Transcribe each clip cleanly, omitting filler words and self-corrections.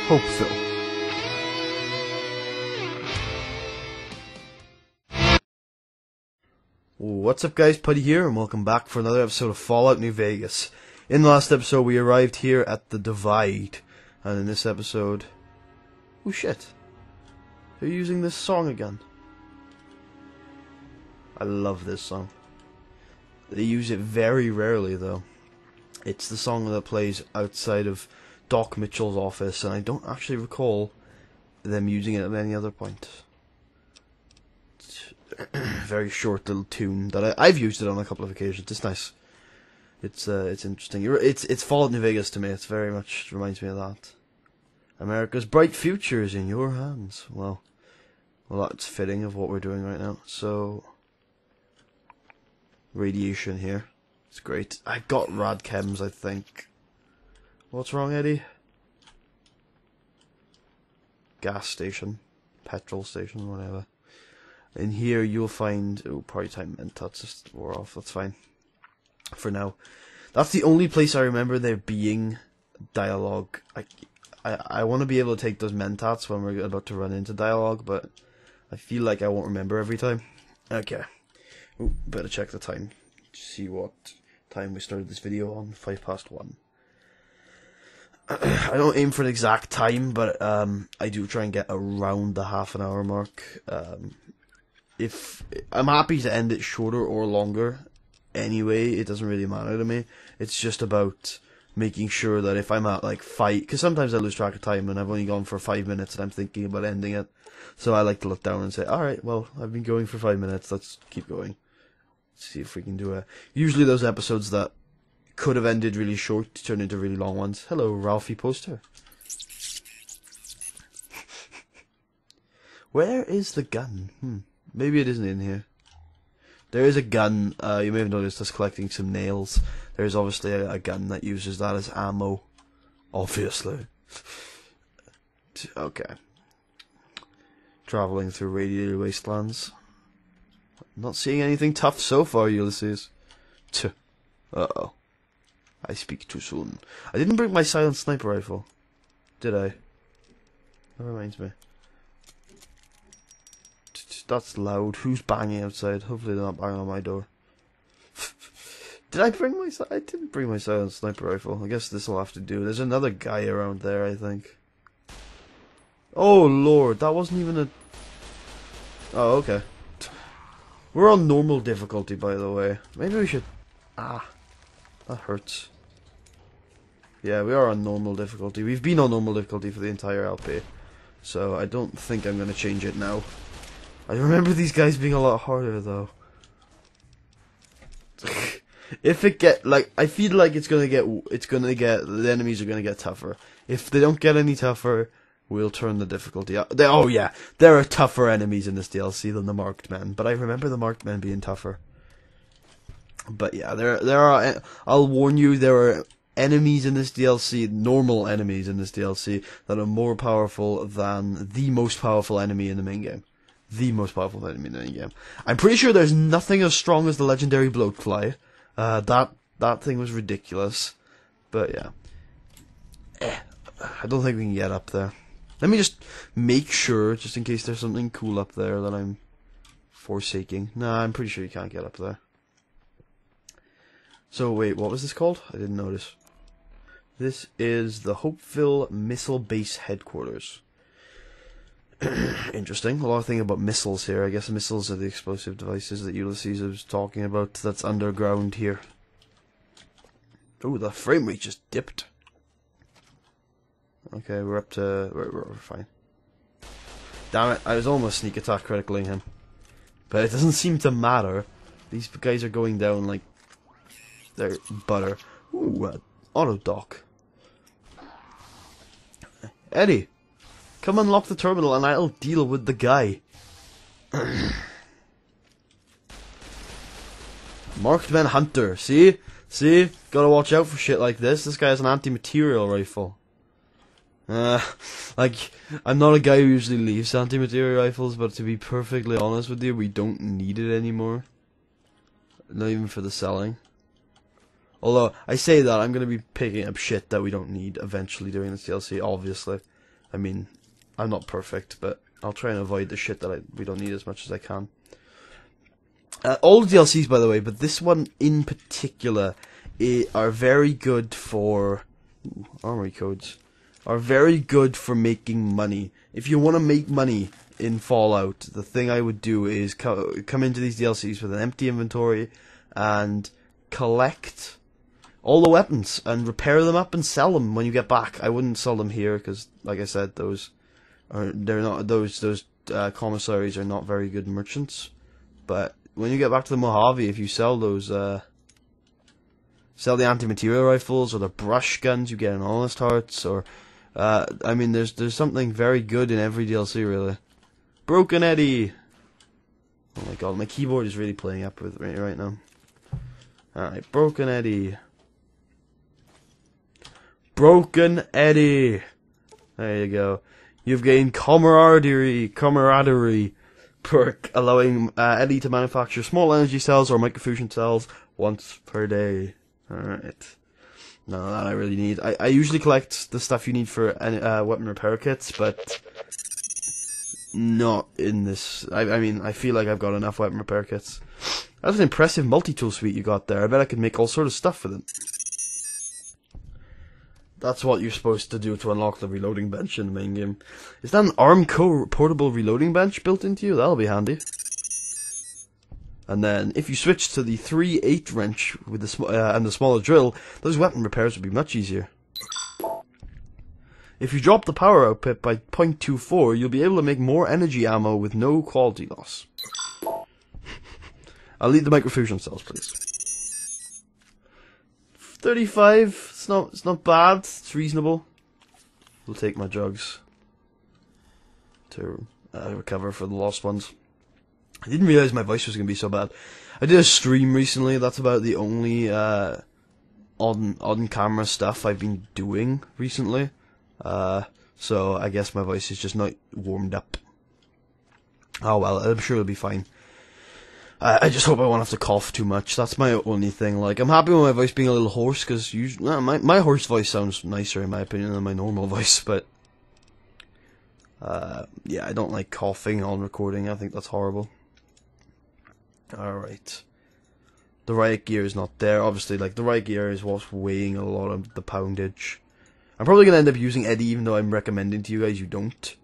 Hopeville. What's up guys, Putty here, and welcome back for another episode of Fallout New Vegas. In the last episode we arrived here at the Divide, and in this episode... oh shit, they're using this song again. I love this song. They use it very rarely though. It's the song that plays outside of Doc Mitchell's office, and I don't actually recall them using it at any other point. Very short little tune that I've used it on a couple of occasions. It's nice. It's interesting. It's Fallout New Vegas to me. It's very much reminds me of that. America's bright future is in your hands. Well, that's fitting of what we're doing right now. So, radiation here. It's great. I got rad chems, I think. What's wrong, Eddie? Gas station, petrol station, whatever. In here you'll find... oh, party time mentats just wore off, that's fine. For now. That's the only place I remember there being dialogue. I want to be able to take those mentats when we're about to run into dialogue, but I feel like I won't remember every time. Okay. Ooh, better check the time. See what time we started this video on. 1:05. I don't aim for an exact time, but I do try and get around the half-an-hour mark. If I'm happy to end it shorter or longer, anyway, it doesn't really matter to me. It's just about making sure that if I'm at like 5, because sometimes I lose track of time and I've only gone for 5 minutes and I'm thinking about ending it. So I like to look down and say, alright, well, I've been going for 5 minutes, let's keep going. See if we can do usually those episodes that could have ended really short turn into really long ones. Hello, Ralphie Poster. Where is the gun? Maybe it isn't in here. There is a gun. You may have noticed us collecting some nails. There's obviously a gun that uses that as ammo. Obviously. Okay. Traveling through radiated wastelands. Not seeing anything tough so far, Ulysses. Uh-oh. I speak too soon. I didn't bring my silent sniper rifle. Did I? That reminds me. That's loud. Who's banging outside? Hopefully they're not banging on my door. Did I bring my... I didn't bring my silent sniper rifle. I guess this will have to do. There's another guy around there, I think. Oh, Lord. That wasn't even a... oh, okay. We're on normal difficulty, by the way. Maybe we should... ah. That hurts. Yeah, we are on normal difficulty. We've been on normal difficulty for the entire LP. So I don't think I'm going to change it now. I remember these guys being a lot harder, though. If it get, like, I feel like the enemies are gonna get tougher. If they don't get any tougher, we'll turn the difficulty up. Oh yeah, there are tougher enemies in this DLC than the Marked Men, but I remember the Marked Men being tougher. But yeah, there are, I'll warn you, there are enemies in this DLC, normal enemies in this DLC, that are more powerful than the most powerful enemy in the main game. The most powerful enemy in any game. I'm pretty sure there's nothing as strong as the legendary bloatfly. That thing was ridiculous. But yeah. I don't think we can get up there. Let me just make sure, just in case there's something cool up there that I'm forsaking. Nah, I'm pretty sure you can't get up there. So wait, what was this called? I didn't notice. This is the Hopeville Missile Base Headquarters. Interesting. A lot of things about missiles here. I guess missiles are the explosive devices that Ulysses was talking about that's underground here. Oh, the frame rate just dipped. Okay, we're up to... we're fine. Damn it, I was almost sneak attack criticaling him. But it doesn't seem to matter. These guys are going down like... they're butter. Ooh, auto dock. Eddie! Come unlock the terminal and I'll deal with the guy. Marked Men Hunter. See? See? Gotta watch out for shit like this. This guy has an anti-material rifle. Like, I'm not a guy who usually leaves anti-material rifles, but to be perfectly honest with you, we don't need it anymore. Not even for the selling. Although, I say that, I'm going to be picking up shit that we don't need eventually during this DLC, obviously. I mean, I'm not perfect, but I'll try and avoid the shit that we don't need as much as I can. All the DLCs, by the way, but this one in particular, are very good for armory codes. Are very good for making money. If you want to make money in Fallout, the thing I would do is come into these DLCs with an empty inventory and collect all the weapons and repair them up and sell them when you get back. I wouldn't sell them here because, like I said, those commissaries are not very good merchants. But when you get back to the Mojave, if you sell those, sell the anti-material rifles or the brush guns, you get an honest hearts. Or, I mean, there's something very good in every DLC, really. Broken Eddie. Oh my god, my keyboard is really playing up with me right now. Alright, Broken Eddie. Broken Eddie. There you go. You've gained camaraderie perk, allowing Eddie to manufacture small energy cells or microfusion cells once per day. Alright. None of that I really need. I usually collect the stuff you need for weapon repair kits, but not in this. I mean, I feel like I've got enough weapon repair kits. That's an impressive multi-tool suite you got there. I bet I could make all sort of stuff with it. That's what you're supposed to do to unlock the reloading bench in the main game. Is that an Armco portable reloading bench built into you? That'll be handy. And then, if you switch to the 3/8 wrench with and the smaller drill, those weapon repairs would be much easier. If you drop the power output by 0.24, you'll be able to make more energy ammo with no quality loss. I'll leave the microfusion cells, please. 35. It's not bad. It's reasonable. We'll take my drugs to recover for the lost ones. I didn't realize my voice was going to be so bad. I did a stream recently. That's about the only on-camera stuff I've been doing recently. So I guess my voice is just not warmed up. Oh well, I'm sure it'll be fine. I just hope I won't have to cough too much. That's my only thing. Like, I'm happy with my voice being a little hoarse, because my hoarse voice sounds nicer in my opinion than my normal voice, but yeah, I don't like coughing on recording. I think that's horrible. Alright. The riot gear is not there. Obviously, like, the riot gear is what's weighing a lot of the poundage. I'm probably going to end up using Eddie, even though I'm recommending to you guys you don't.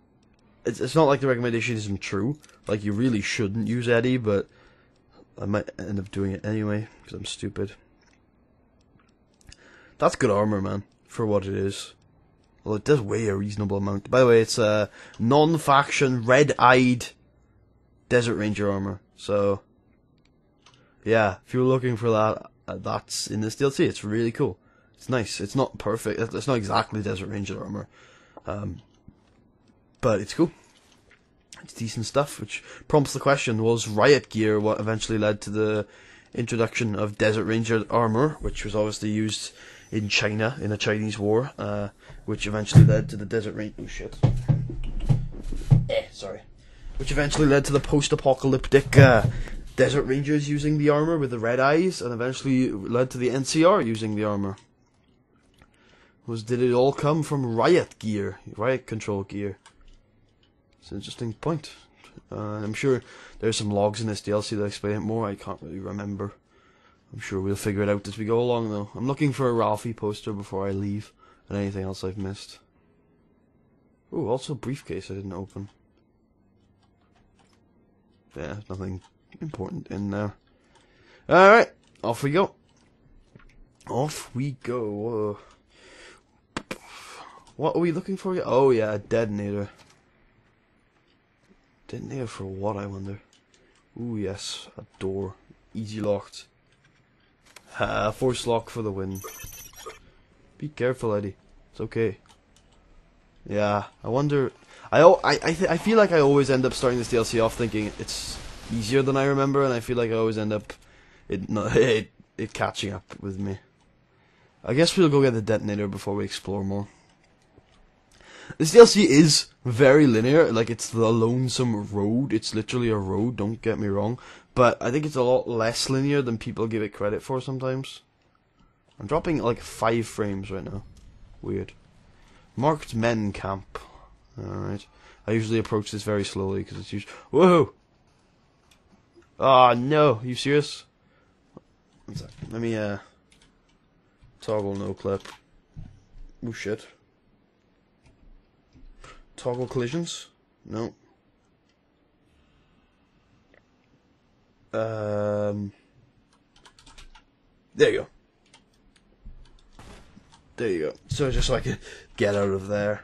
It's not like the recommendation isn't true. Like, you really shouldn't use Eddie, but I might end up doing it anyway, because I'm stupid. That's good armor, man, for what it is. Well, it does weigh a reasonable amount. By the way, it's a non-faction, red-eyed Desert Ranger armor. So, yeah, if you're looking for that, that's in this DLC. It's really cool. It's nice. It's not perfect. It's not exactly Desert Ranger armor. But it's cool. It's decent stuff, which prompts the question, was riot gear what eventually led to the introduction of Desert Ranger armor, which was obviously used in China, in a Chinese war, which eventually led to the Desert Ranger... Oh shit. Sorry. Which eventually led to the post-apocalyptic Desert Rangers using the armor with the red eyes, and eventually led to the NCR using the armor. Did it all come from riot gear? Riot control gear. It's an interesting point. I'm sure there's some logs in this DLC that explain it more. I can't really remember. I'm sure we'll figure it out as we go along, though. I'm looking for a Ralphie poster before I leave, and anything else I've missed. Ooh, also a briefcase I didn't open. Yeah, nothing important in there. Alright, off we go. Off we go. What are we looking for? Oh yeah, a detonator. Detonator for what, I wonder? Ooh yes, a door. Easy locked. Force lock for the win. Be careful, Eddie. It's okay. Yeah, I wonder... I feel like I always end up starting this DLC off thinking it's easier than I remember, and I feel like I always end up it catching up with me. I guess we'll go get the detonator before we explore more. This DLC is very linear, like it's the lonesome road. It's literally a road, don't get me wrong, but I think it's a lot less linear than people give it credit for sometimes. I'm dropping like 5 frames right now. Weird. Marked men camp. Alright. I usually approach this very slowly because it's usually... Whoa! Ah, no! Are you serious? One sec. Let me, toggle no clip. Oh, shit. Toggle collisions? No. There you go. There you go. So just so I can get out of there.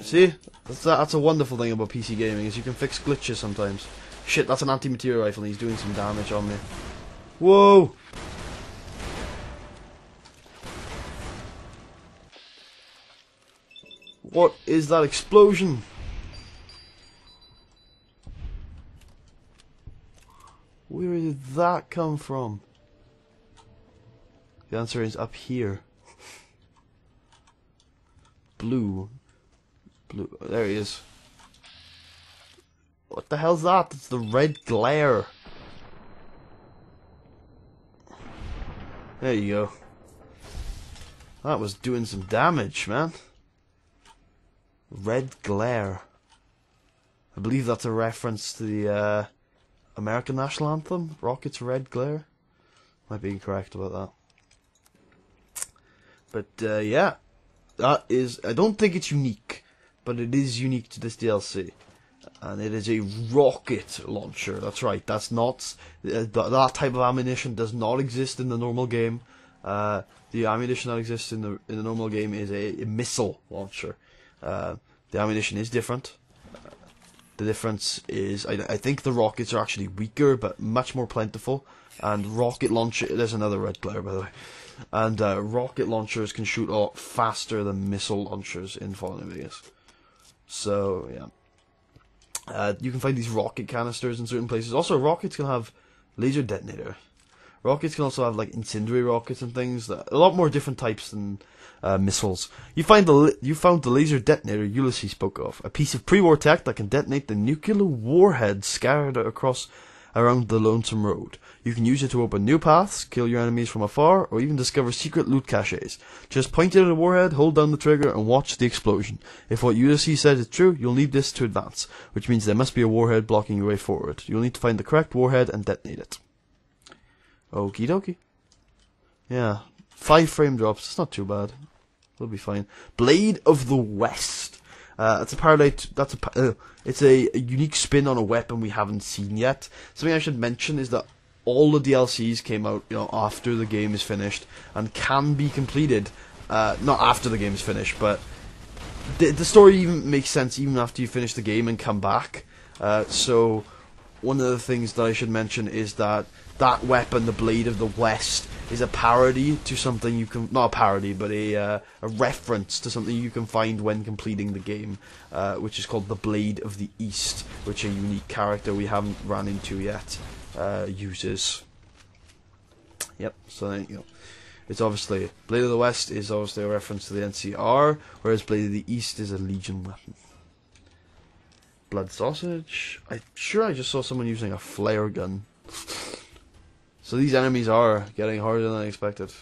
See? That's a wonderful thing about PC gaming, is you can fix glitches sometimes. Shit, that's an anti-material rifle and he's doing some damage on me. Whoa! What is that explosion? Where did that come from? The answer is up here. Blue. Blue. There he is. What the hell's that? It's the red glare. There you go. That was doing some damage, man. Red glare. I believe that's a reference to the American national anthem, Rocket's Red Glare. Might be incorrect about that. But yeah, that is, I don't think it's unique, but it is unique to this DLC. And it is a rocket launcher, that's right, that's not, that type of ammunition does not exist in the normal game. The ammunition that exists in the normal game is a missile launcher. The ammunition is different. The difference is, I think the rockets are actually weaker, but much more plentiful. And rocket launcher, there's another red glare by the way. And rocket launchers can shoot a lot faster than missile launchers in Fallout New Vegas. So yeah, you can find these rocket canisters in certain places. Also, rockets can have laser detonator. Rockets can also have like incendiary rockets and things. That a lot more different types than missiles. You found the laser detonator Ulysses spoke of, a piece of pre-war tech that can detonate the nuclear warhead scattered across around the lonesome road. You can use it to open new paths, kill your enemies from afar, or even discover secret loot caches. Just point it at a warhead, hold down the trigger, and watch the explosion. If what Ulysses said is true, you'll need this to advance, which means there must be a warhead blocking your way forward. You'll need to find the correct warhead and detonate it. Okie dokie. Yeah, 5 frame drops, it's not too bad. We'll be fine. Blade of the West. It's a unique spin on a weapon we haven't seen yet. Something I should mention is that all the DLCs came out, after the game is finished and can be completed. Not after the game is finished, but the story even makes sense even after you finish the game and come back. So one of the things that I should mention is that weapon, the Blade of the West, is a parody to something you can, not a parody, but a reference to something you can find when completing the game, which is called the Blade of the East, which a unique character we haven't ran into yet uses. Yep, so there you go. It's obviously, Blade of the West is obviously a reference to the NCR, whereas Blade of the East is a Legion weapon. Blood sausage. I'm sure I just saw someone using a flare gun. So these enemies are getting harder than I expected.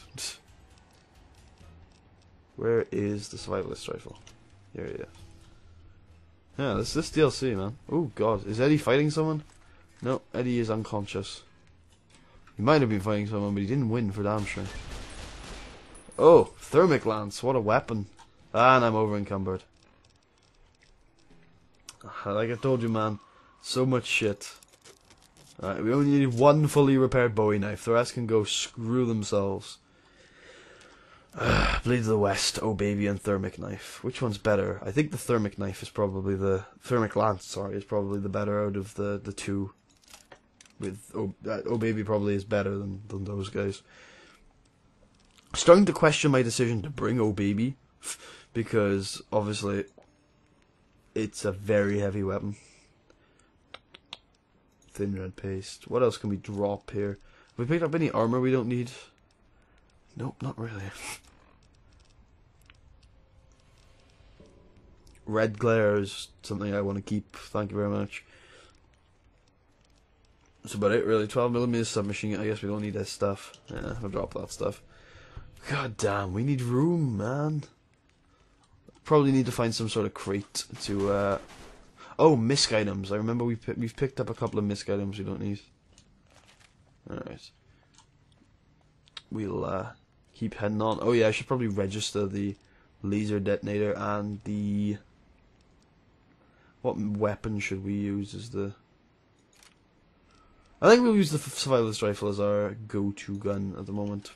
Where is the survivalist rifle? Here it is. Yeah, this DLC, man. Oh god, is Eddie fighting someone? No, Eddie is unconscious. He might have been fighting someone, but he didn't win for damn sure. Oh, thermic lance, what a weapon. And I'm over encumbered. Like I told you, man, so much shit. Alright, we only need one fully repaired Bowie knife. The rest can go screw themselves. Blade of the West, oh baby, and thermic knife. Which one's better? I think the thermic knife is probably the... Thermic lance, sorry, is probably the better out of the two. With oh baby probably is better than those guys. Starting to question my decision to bring oh baby, because obviously it's a very heavy weapon. Thin red paste. What else can we drop here? Have we picked up any armor we don't need? Nope, not really. Red glare is something I want to keep. Thank you very much. That's about it, really. 12mm submachine gun. I guess we don't need this stuff. Yeah, I'll drop that stuff. God damn, we need room, man. Probably need to find some sort of crate to, oh, misc items. I remember we've picked up a couple of misc items we don't need. Alright. We'll, keep heading on. Oh yeah, I should probably register the laser detonator and the... What weapon should we use as the... I think we'll use the survivalist rifle as our go-to gun at the moment.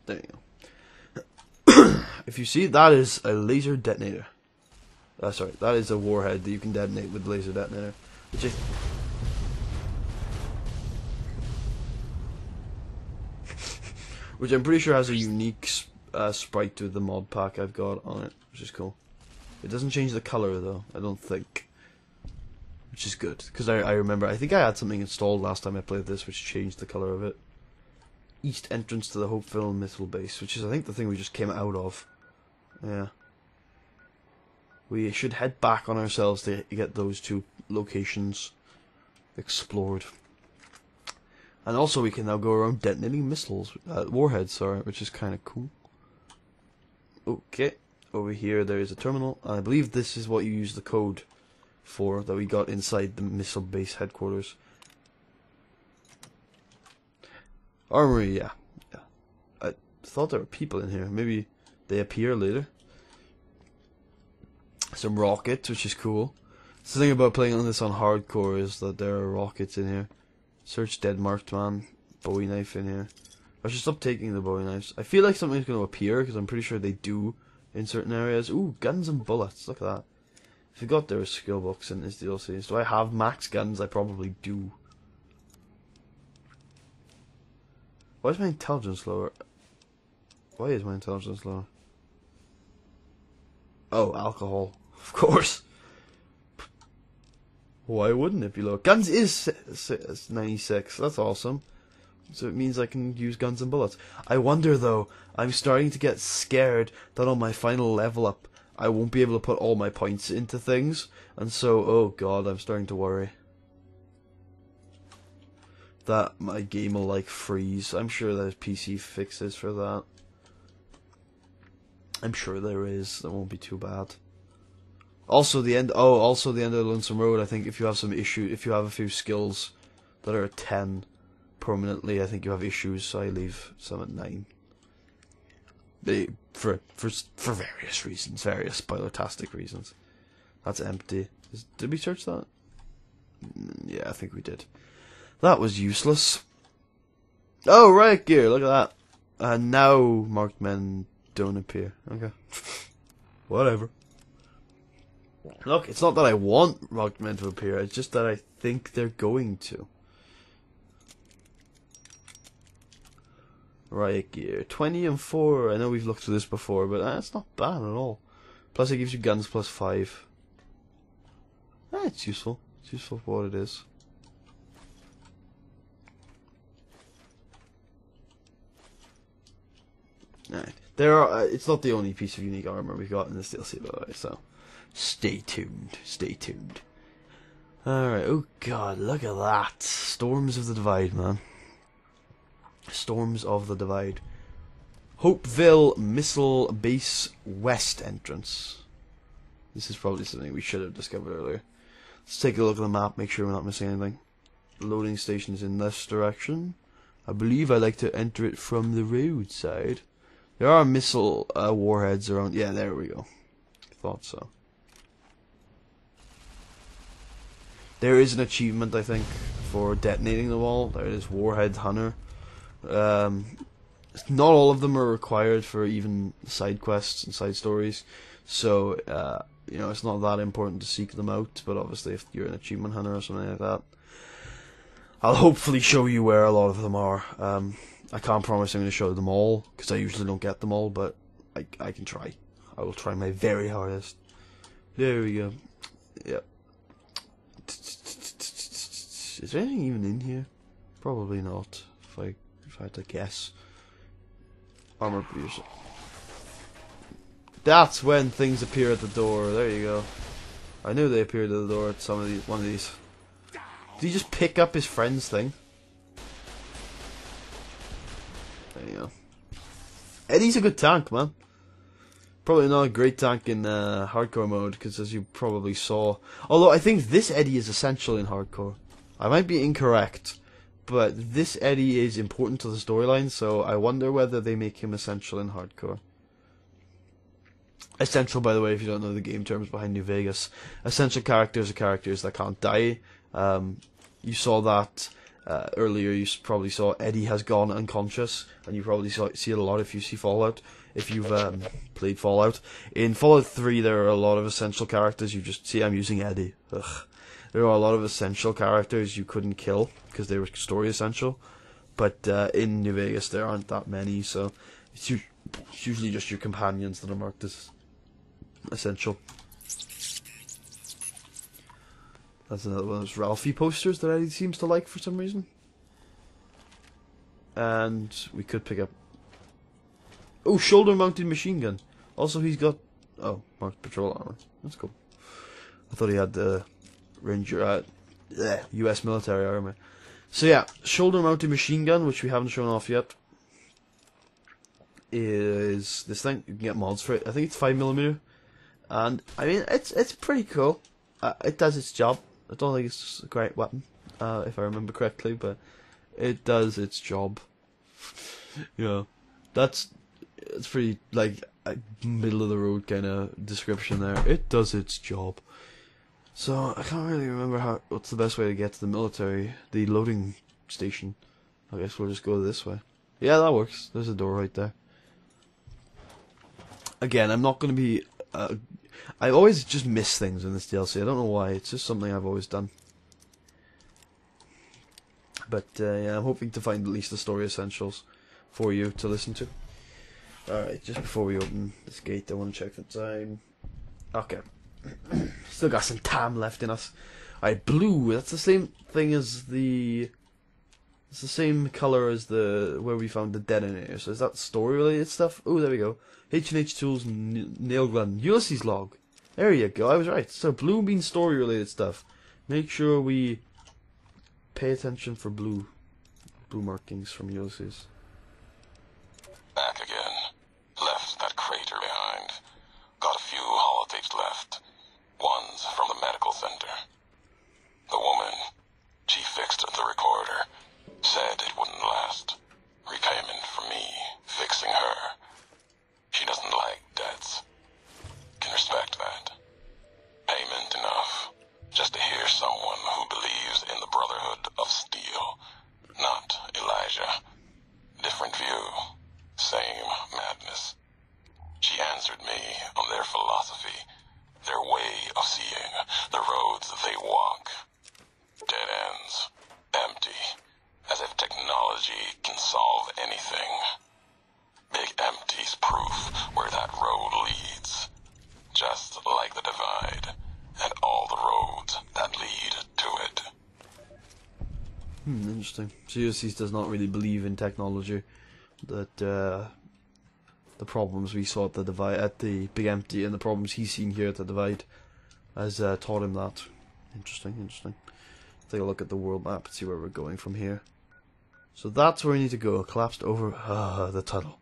There you go. If you see, that is a laser detonator. Sorry, that is a warhead that you can detonate with the laser detonator. Which I'm pretty sure has a unique sprite with the mod pack I've got on it, which is cool. It doesn't change the colour though, I don't think. Which is good, because I remember, I think I had something installed last time I played this which changed the colour of it. East entrance to the Hopeville missile base, which is I think the thing we just came out of. Yeah. We should head back on ourselves to get those two locations explored. And also we can now go around detonating missiles, warheads, sorry, which is kind of cool. Okay, over here there is a terminal. I believe this is what you use the code for that we got inside the missile base headquarters. Armory, yeah. I thought there were people in here. Maybe they appear later. Some rockets, which is cool. The thing about playing on this on hardcore is that there are rockets in here. Search dead marked man. Bowie knife in here. I should stop taking the Bowie knives. I feel like something's going to appear because I'm pretty sure they do in certain areas. Ooh, guns and bullets. Look at that. I forgot there were skill books in this DLC. Do I have max guns? I probably do. Why is my intelligence lower? Why is my intelligence lower? Oh, alcohol. Of course. Why wouldn't it be low? Guns is 96. That's awesome. So it means I can use guns and bullets. I wonder though, I'm starting to get scared that on my final level up, I won't be able to put all my points into things. And so, oh god, I'm starting to worry that my game will like freeze. I'm sure there's PC fixes for that. I'm sure there is. That won't be too bad. Also the end. Oh, also the end of the Lonesome Road. I think if you have some issue, if you have a few skills that are at 10 permanently, I think you have issues. So I leave some at 9. For various reasons, various spoiler-tastic reasons. That's empty. Did we search that? Yeah, I think we did. That was useless. Oh, riot gear. Look at that. And now marked men don't appear. Okay. Whatever. Look, it's not that I want marked men to appear, it's just that I think they're going to. Riot gear. 20 and 4. I know we've looked through this before, but that's not bad at all. Plus it gives you guns plus 5. It's useful. It's useful for what it is. Alright. There are. It's not the only piece of unique armor we've got in this DLC, by the way, so stay tuned. Stay tuned. Alright. Oh god, look at that. Storms of the Divide, man. Storms of the Divide. Hopeville Missile Base West entrance. This is probably something we should have discovered earlier. Let's take a look at the map, make sure we're not missing anything. Loading station's in this direction. I believe I like to enter it from the roadside. There are missile warheads around. Yeah, there we go. Thought so. There is an achievement, I think, for detonating the wall. There it is, Warhead Hunter. Not all of them are required for even side quests and side stories. So, you know, it's not that important to seek them out. But obviously, if you're an achievement hunter or something like that, I'll hopefully show you where a lot of them are. I can't promise I'm going to show them all, because I usually don't get them all, but I can try. I will try my very hardest. There we go. Yep. Is there anything even in here? Probably not, if I had to guess. Armor piercer. That's when things appear at the door. There you go. I knew they appeared at the door at one of these. Did he just pick up his friend's thing? There you go. Eddie's a good tank, man. Probably not a great tank in hardcore mode, because as you probably saw... Although I think this Eddie is essential in hardcore. I might be incorrect, but this Eddie is important to the storyline, so I wonder whether they make him essential in hardcore. Essential, by the way, if you don't know the game terms behind New Vegas. Essential characters are characters that can't die. You saw that earlier. You probably saw Eddie has gone unconscious, and you probably see it a lot if you see Fallout. If you've played Fallout. In Fallout 3, there are a lot of essential characters. You just see I'm using Eddie. Ugh. There are a lot of essential characters you couldn't kill because they were story essential. But in New Vegas, there aren't that many, so it's usually just your companions that are marked as essential. That's another one of those Ralphie posters that Eddie seems to like for some reason. And we could pick up... Oh, shoulder-mounted machine gun. Also, he's got... Oh, marked patrol armor. That's cool. I thought he had the Ranger... US military armor. So yeah, shoulder-mounted machine gun, which we haven't shown off yet, is this thing. You can get mods for it. I think it's 5mm. And, I mean, it's pretty cool. It does its job. I don't think it's a great weapon, if I remember correctly, but it does its job. You know, it's pretty, like, a middle-of-the-road kind of description there. It does its job. So, I can't really remember what's the best way to get to the military, the loading station. I guess we'll just go this way. Yeah, that works. There's a door right there. Again, I'm not going to be... I always just miss things in this DLC. I don't know why. It's just something I've always done. But, yeah, I'm hoping to find at least the story essentials for you to listen to. Alright, just before we open this gate, I want to check the time. Okay. Still got some time left in us. Alright, blue. That's the same thing as the... It's the same colour as the... Where we found the detonator. So is that story-related stuff? Oh, there we go. H&H Tools, Nail Gun, Ulysses log. There you go, I was right. So blue means story-related stuff. Make sure we pay attention for blue markings from Ulysses. Back again. Left that crater behind. Got a few holotapes left. One's from the medical center. The woman, she fixed the recorder. Said it wouldn't last. Repayment for me, fixing her. She doesn't like debts. Can respect that. Payment enough. Just to hear someone who believes in the Brotherhood of Steel. Not Elijah. Different view. Same madness. She answered me on their philosophy. Their way of seeing. The roads they walk. Dead ends. Empty. As if technology can solve anything. Big Empty's proof where that road leads. Just like the Divide, and all the roads that lead to it. Interesting. So Ulysses does not really believe in technology. That the problems we saw at the Divide, at the Big Empty, and the problems he's seen here at the Divide has taught him that. Interesting. Take a look at the world map and see where we're going from here. So that's where we need to go. Collapsed over the tunnel.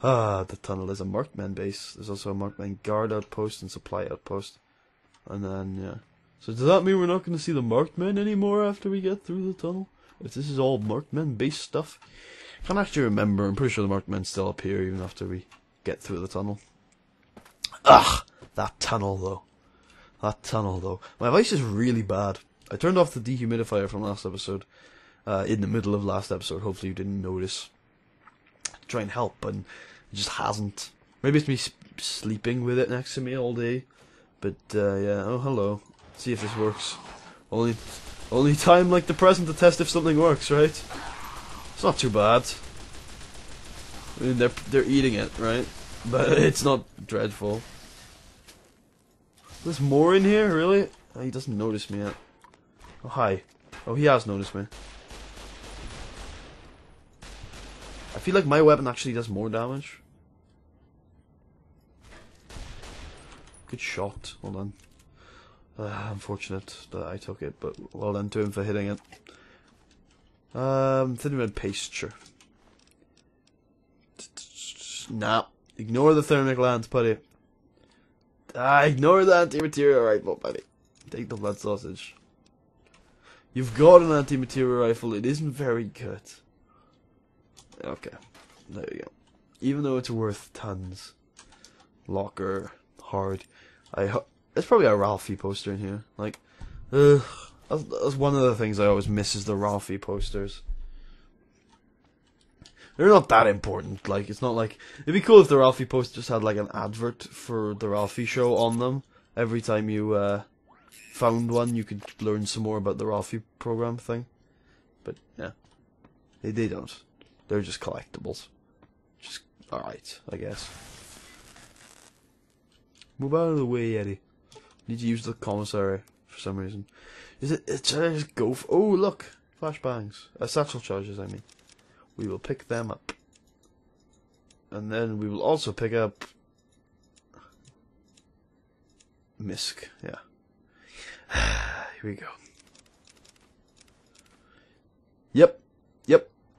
The tunnel is a Markman base. There's also a Markman guard outpost and supply outpost. And then, yeah. So does that mean we're not going to see the Markmen anymore after we get through the tunnel? If this is all Markmen based stuff? I can't actually remember. I'm pretty sure the Markmen still appear even after we get through the tunnel. Ugh! That tunnel though. My voice is really bad. I turned off the dehumidifier from last episode. In the middle of last episode. Hopefully you didn't notice. Try and help, and it just hasn't. Maybe it's me sleeping with it next to me all day. But yeah. Oh, hello. See if this works. Only time like the present to test if something works, right? It's not too bad. I mean, they're eating it, right? But it's not dreadful. There's more in here, really? Oh, he doesn't notice me yet. Oh, hi. Oh, he has noticed me. I feel like my weapon actually does more damage. Good shot. Well done. Unfortunate that I took it, but well done to him for hitting it. Thin red pasture. Nah. Ignore the thermic lands, buddy. Ignore the anti-material rifle, buddy. Take the blood sausage. You've got an anti-material rifle. It isn't very good. Okay, there you go. Even though it's worth tons. Locker, hard. There's probably a Ralphie poster in here. Like, that's one of the things I always miss is the Ralphie posters. They're not that important. Like, it's not like it'd be cool if the Ralphie posters had like an advert for the Ralphie show on them. Every time you found one, you could learn some more about the Ralphie program thing. But yeah, they don't. They're just collectibles. Just alright, I guess. Move out of the way, Eddie. Need to use the commissary for some reason. Should I just go for... Oh, look! Flashbangs. Satchel charges, I mean. We will pick them up. And then we will also pick up... Misk, yeah. Here we go. Yep.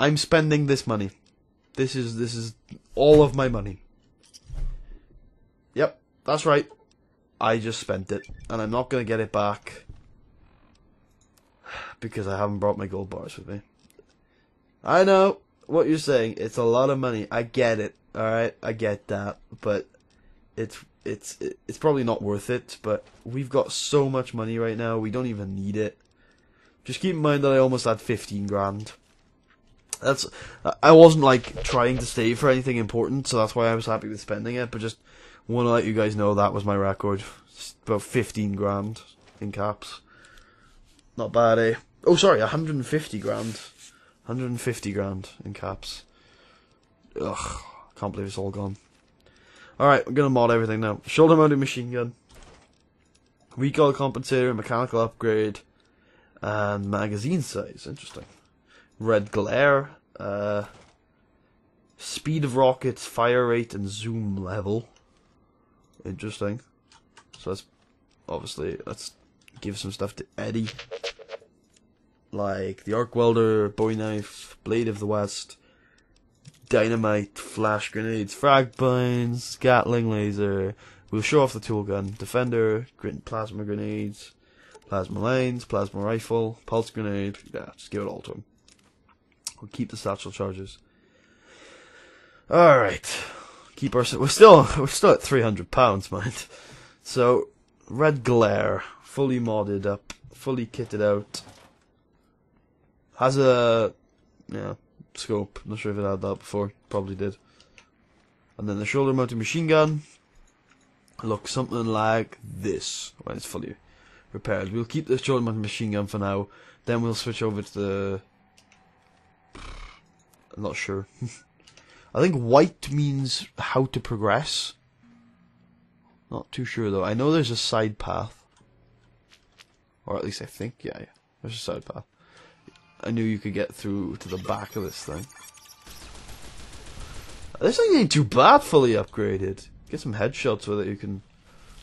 I'm spending this money. This is all of my money. Yep, that's right. I just spent it, and I'm not gonna get it back because I haven't brought my gold bars with me. I know what you're saying. It's a lot of money. I get it. All right, I get that, but it's probably not worth it. But we've got so much money right now. We don't even need it. Just keep in mind that I almost had 15 grand. I wasn't like trying to save for anything important, so that's why I was happy with spending it. But just want to let you guys know that was my record. Just about 15 grand in caps. Not bad, eh? Oh, sorry, 150 grand. 150 grand in caps. Ugh, can't believe it's all gone. Alright, we're gonna mod everything now. Shoulder mounted machine gun. Recoil compensator, mechanical upgrade, and magazine size. Interesting. Red glare, speed of rockets, fire rate, and zoom level. Interesting. So let's give some stuff to Eddie. Like the arc welder, bowie knife, blade of the west, dynamite, flash grenades, frag mines, Gatling laser. We'll show off the tool gun, defender, plasma grenades, plasma lines, plasma rifle, pulse grenade. Yeah, just give it all to him. We'll keep the satchel charges. Alright. We're still at £300, mind. So, red glare, fully modded up, fully kitted out. Has a scope. Not sure if it had that before. Probably did. And then the shoulder mounted machine gun looks something like this when it's fully repaired. We'll keep the shoulder mounted machine gun for now. Then we'll switch over to the... I'm not sure. I think white means how to progress. Not too sure though. I know there's a side path. Or at least I think, yeah. There's a side path. I knew you could get through to the back of this thing. This thing ain't too bad fully upgraded. Get some headshots with it, you can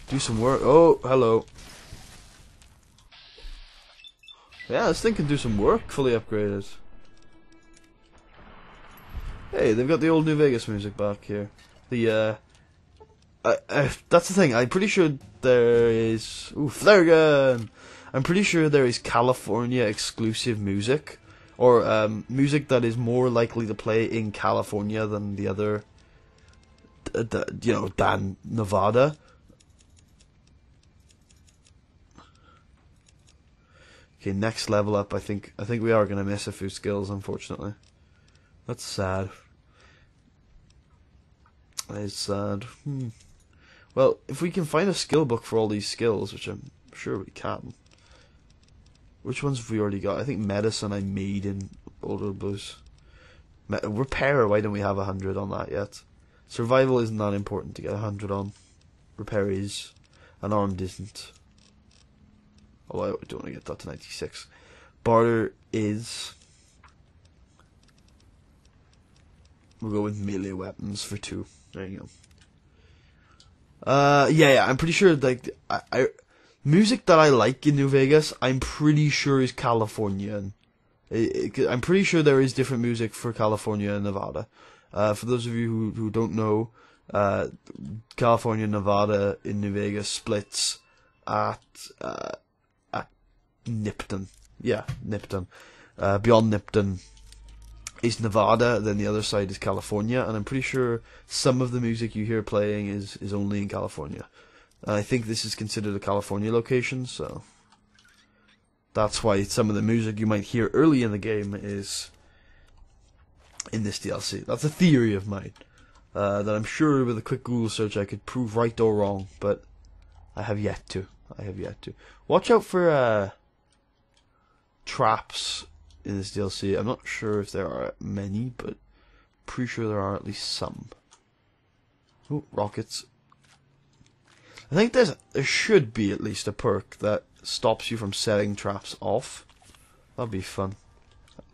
do some work. Oh, hello. Yeah, this thing can do some work fully upgraded. Hey, they've got the old New Vegas music back here. The, that's the thing, I'm pretty sure there is... Ooh, flare gun! I'm pretty sure there is California exclusive music. Or, music that is more likely to play in California than the other... than Nevada. Okay, next level up, I think we are going to miss a few skills, unfortunately. That's sad. That is sad. Well, if we can find a skill book for all these skills, which I'm sure we can. Which ones have we already got? I think medicine I made in Older Blues. Repair, why don't we have 100 on that yet? Survival isn't that important to get 100 on. Repair is. Unarmed isn't. Although I don't want to get that to 96. Barter is. We'll go with melee weapons for 2. There you go. Yeah, I'm pretty sure, like, music that I like in New Vegas, I'm pretty sure is Californian. I'm pretty sure there is different music for California and Nevada. For those of you who don't know, California, Nevada, in New Vegas splits at Nipton. Yeah, Nipton. Beyond Nipton is Nevada, then the other side is California, and I'm pretty sure some of the music you hear playing is only in California. I think this is considered a California location, so that's why some of the music you might hear early in the game is in this DLC. That's a theory of mine, that I'm sure with a quick Google search I could prove right or wrong, but I have yet to. Watch out for traps in this DLC. I'm not sure if there are many, but pretty sure there are at least some. Oh, rockets. I think there should be at least a perk that stops you from setting traps off. That'd be fun.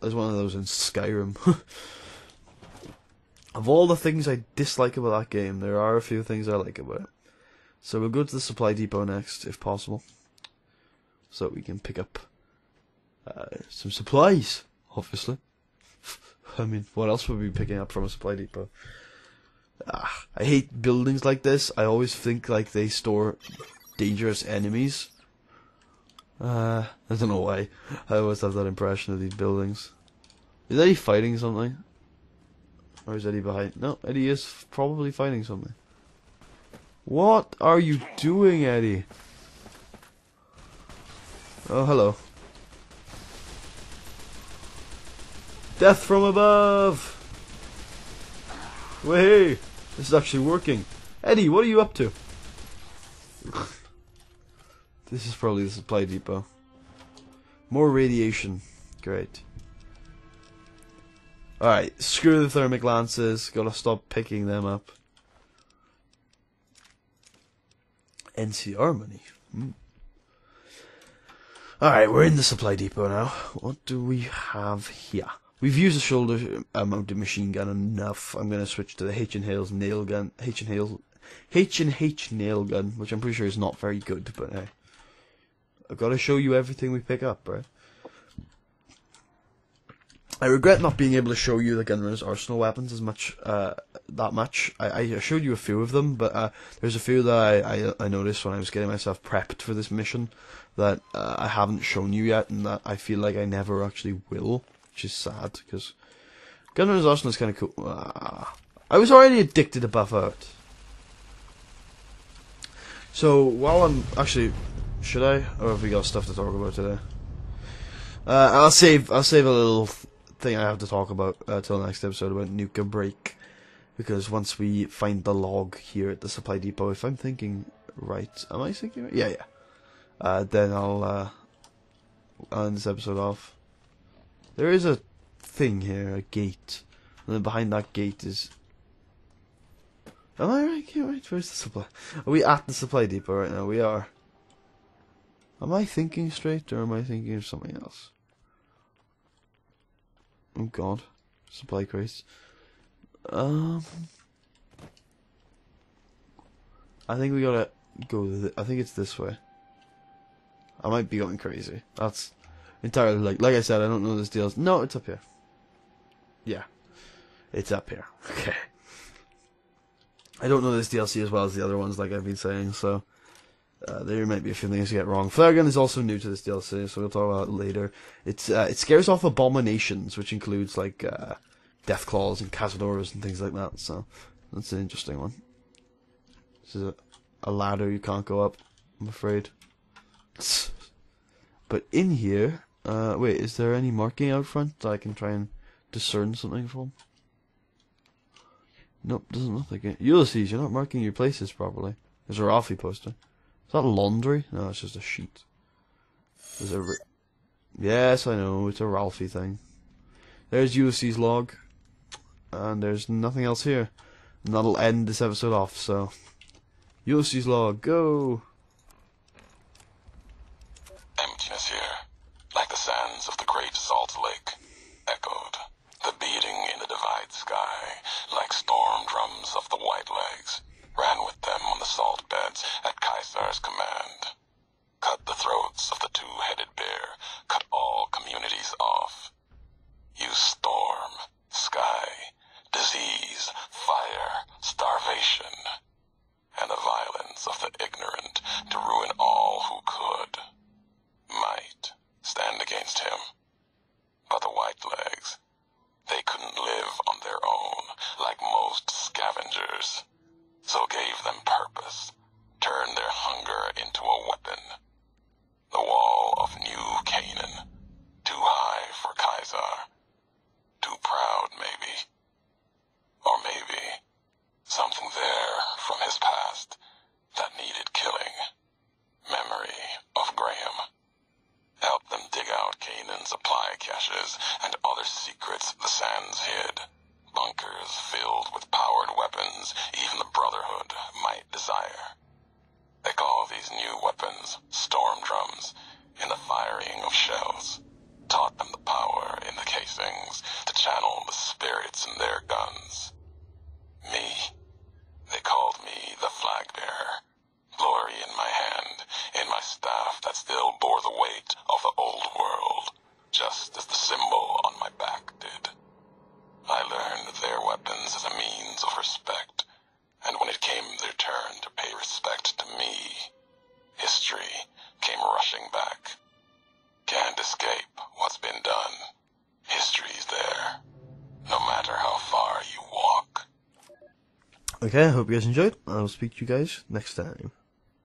There's one of those in Skyrim. Of all the things I dislike about that game, there are a few things I like about it. So we'll go to the supply depot next, if possible, so we can pick up some supplies, obviously. I mean, what else would we be picking up from a supply depot? I hate buildings like this. I always think like they store dangerous enemies. I don't know why. I always have that impression of these buildings. Is Eddie fighting something? Or is Eddie behind? No, Eddie is probably fighting something. What are you doing, Eddie? Oh, hello. Death from above! Way! This is actually working. Eddie, what are you up to? This is probably the supply depot. More radiation. Great. Alright, screw the thermic lances. Gotta stop picking them up. NCR money. Alright, we're in the supply depot now. What do we have here? We've used the shoulder mounted machine gun enough. I'm gonna switch to the H&H nail gun. H&H nail gun, which I'm pretty sure is not very good, but hey. I've gotta show you everything we pick up, right? I regret not being able to show you the gunrunner's arsenal weapons as much, that much. I showed you a few of them, but there's a few that I noticed when I was getting myself prepped for this mission that I haven't shown you yet, and that I feel like I never actually will, which is sad, because gunrunner's arsenal is kind of cool. I was already addicted to buff out. So, while I'm actually... Should I? Or have we got stuff to talk about today? I'll save a little thing I have to talk about till the next episode about Nuka Break, because once we find the log here at the supply depot, if I'm thinking right, am I thinking right? Yeah. Then I'll end this episode off. There is a thing here, a gate, and then behind that gate is... Am I right? Yeah, right. Where's the supply? Are we at the supply depot right now? We are. Am I thinking straight, or am I thinking of something else? Oh god. Supply crates. I think we gotta go I think it's this way. I might be going crazy. That's entirely like I said, I don't know this deal's... No, it's up here. Yeah. It's up here. Okay. I don't know this DLC as well as the other ones, like I've been saying, so... there might be a few things to get wrong. Flare gun is also new to this DLC, so we'll talk about it later. It scares off abominations, which includes like Deathclaws and Cazadores and things like that. So that's an interesting one. This is a ladder you can't go up, I'm afraid. But in here, wait, is there any marking out front that I can try and discern something from? Nope, doesn't look like it. Ulysses, you're not marking your places properly. There's a Ralphie poster. Is that laundry? No, it's just a sheet. There's a... Yes, I know, it's a Ralphie thing. There's Ulysses' log. And there's nothing else here. And that'll end this episode off, so... Ulysses' log, go! Emptiness here, like the sands of the great salt lake, echoed. The beating in the divide sky, like storm drums of the white legs, ran with them on the salt beds at Caesar's command. Cut the throats of the two-headed bear, cut all communities off. Use storm, sky, disease, fire, starvation, supply caches, and other secrets the sands hid. Bunkers filled with powered weapons even the Brotherhood might desire. They call these new weapons storm drums, in the firing of shells. Taught them the power in the casings to channel the spirits in their guns. Me, they called me the flag bearer. Glory in my hand, in my staff that still bore the weight of the old world, just as the symbol on my back did. I learned their weapons as a means of respect, and when it came their turn to pay respect to me, history came rushing back. Can't escape what's been done. History's there, no matter how far you walk. Okay, I hope you guys enjoyed. I'll speak to you guys next time.